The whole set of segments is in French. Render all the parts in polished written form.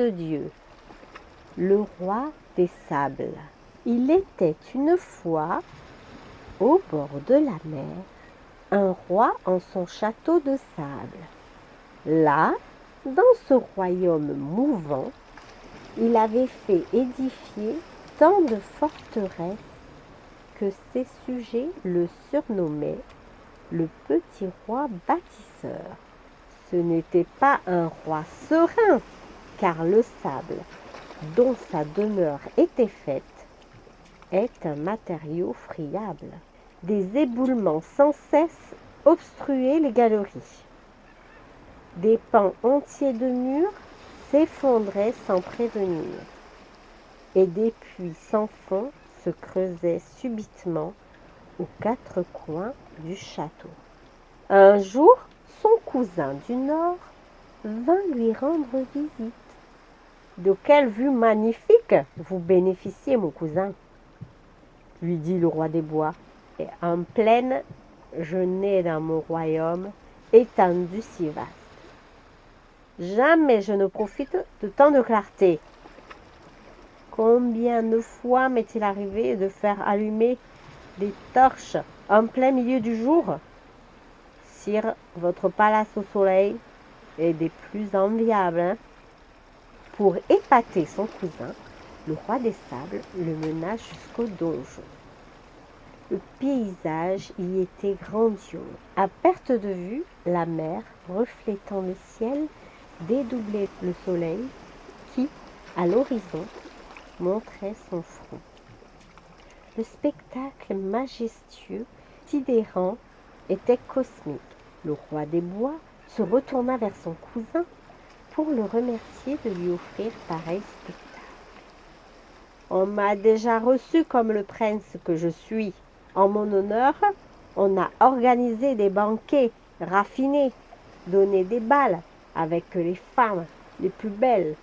de Dieu, le roi des sables. Il était une fois, au bord de la mer, un roi en son château de sable. Là, dans ce royaume mouvant, il avait fait édifier tant de forteresses que ses sujets le surnommaient le petit roi bâtisseur. Ce n'était pas un roi serein, car le sable, dont sa demeure était faite, est un matériau friable. Des éboulements sans cesse obstruaient les galeries. Des pans entiers de murs s'effondraient sans prévenir, et des puits sans fond se creusaient subitement aux quatre coins du château. Un jour, son cousin du Nord vint lui rendre visite. « De quelle vue magnifique vous bénéficiez, mon cousin !» lui dit le roi des bois. « Et en plaine, je n'ai dans mon royaume étendu si vaste. Jamais je ne profite de tant de clarté. Combien de fois m'est-il arrivé de faire allumer des torches en plein milieu du jour? Sire, votre palace au soleil est des plus enviables. Hein ?» Pour épater son cousin, le roi des sables le mena jusqu'au donjon. Le paysage y était grandiose. À perte de vue, la mer, reflétant le ciel, dédoublait le soleil qui, à l'horizon, montrait son front. Le spectacle majestueux, sidérant, était cosmique. Le roi des bois se retourna vers son cousin pour le remercier de lui offrir pareil spectacle. « On m'a déjà reçu comme le prince que je suis. En mon honneur, on a organisé des banquets raffinés, donné des bals avec les femmes les plus belles,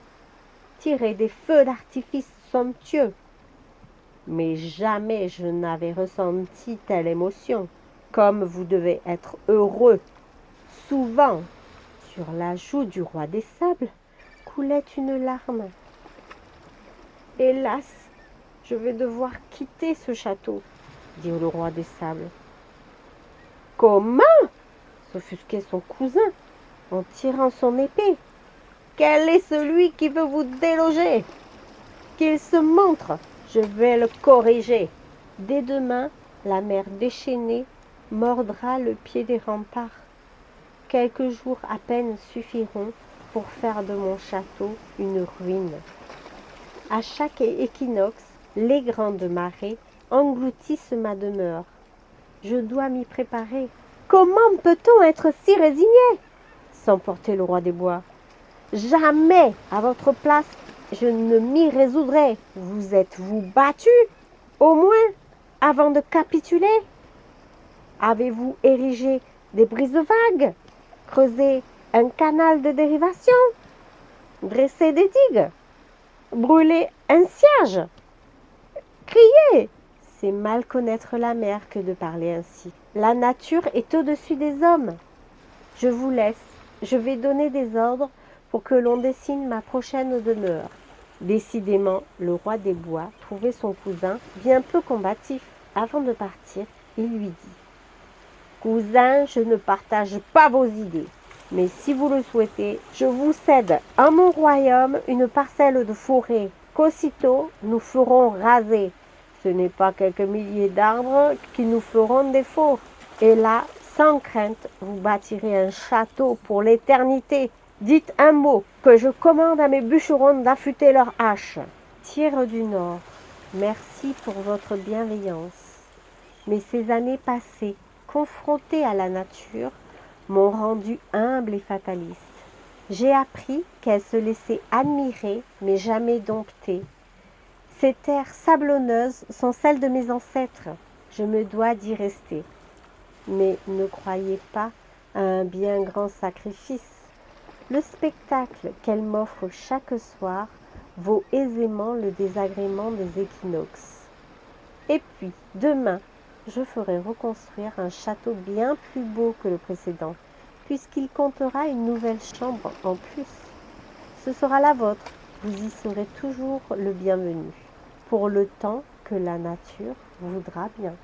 tiré des feux d'artifice somptueux. Mais jamais je n'avais ressenti telle émotion. Comme vous devez être heureux, souvent. » Sur la joue du roi des sables coulait une larme. « Hélas, je vais devoir quitter ce château, » dit le roi des sables. « Comment ?» s'offusquait son cousin en tirant son épée. « Quel est celui qui veut vous déloger? Qu'il se montre, je vais le corriger. Dès demain, la mer déchaînée mordra le pied des remparts. Quelques jours à peine suffiront pour faire de mon château une ruine. À chaque équinoxe, les grandes marées engloutissent ma demeure. Je dois m'y préparer. »« Comment peut-on être si résigné ?» s'emportait le roi des bois. « Jamais, à votre place, je ne m'y résoudrai. Vous êtes-vous battu, au moins, avant de capituler? Avez-vous érigé des brises-vagues, creusé un canal de dérivation, dressé des digues, brûlé un cierge? Criez! C'est mal connaître la mer que de parler ainsi. La nature est au-dessus des hommes. Je vous laisse, je vais donner des ordres pour que l'on dessine ma prochaine demeure. » Décidément, le roi des bois trouvait son cousin bien peu combatif. Avant de partir, il lui dit: « Cousin, je ne partage pas vos idées, mais si vous le souhaitez, je vous cède en mon royaume une parcelle de forêt qu'aussitôt nous ferons raser. Ce n'est pas quelques milliers d'arbres qui nous feront défaut. Et là, sans crainte, vous bâtirez un château pour l'éternité. Dites un mot, que je commande à mes bûcherons d'affûter leurs haches. Tyr du Nord, merci pour votre bienveillance. Mais ces années passées, confrontées à la nature, m'ont rendu humble et fataliste. J'ai appris qu'elle se laissait admirer, mais jamais dompter. Ces terres sablonneuses sont celles de mes ancêtres. Je me dois d'y rester. Mais ne croyez pas à un bien grand sacrifice. Le spectacle qu'elle m'offre chaque soir vaut aisément le désagrément des équinoxes. Et puis, demain, je ferai reconstruire un château bien plus beau que le précédent, puisqu'il comptera une nouvelle chambre en plus. Ce sera la vôtre. vous y serez toujours le bienvenu, pour le temps que la nature voudra bien.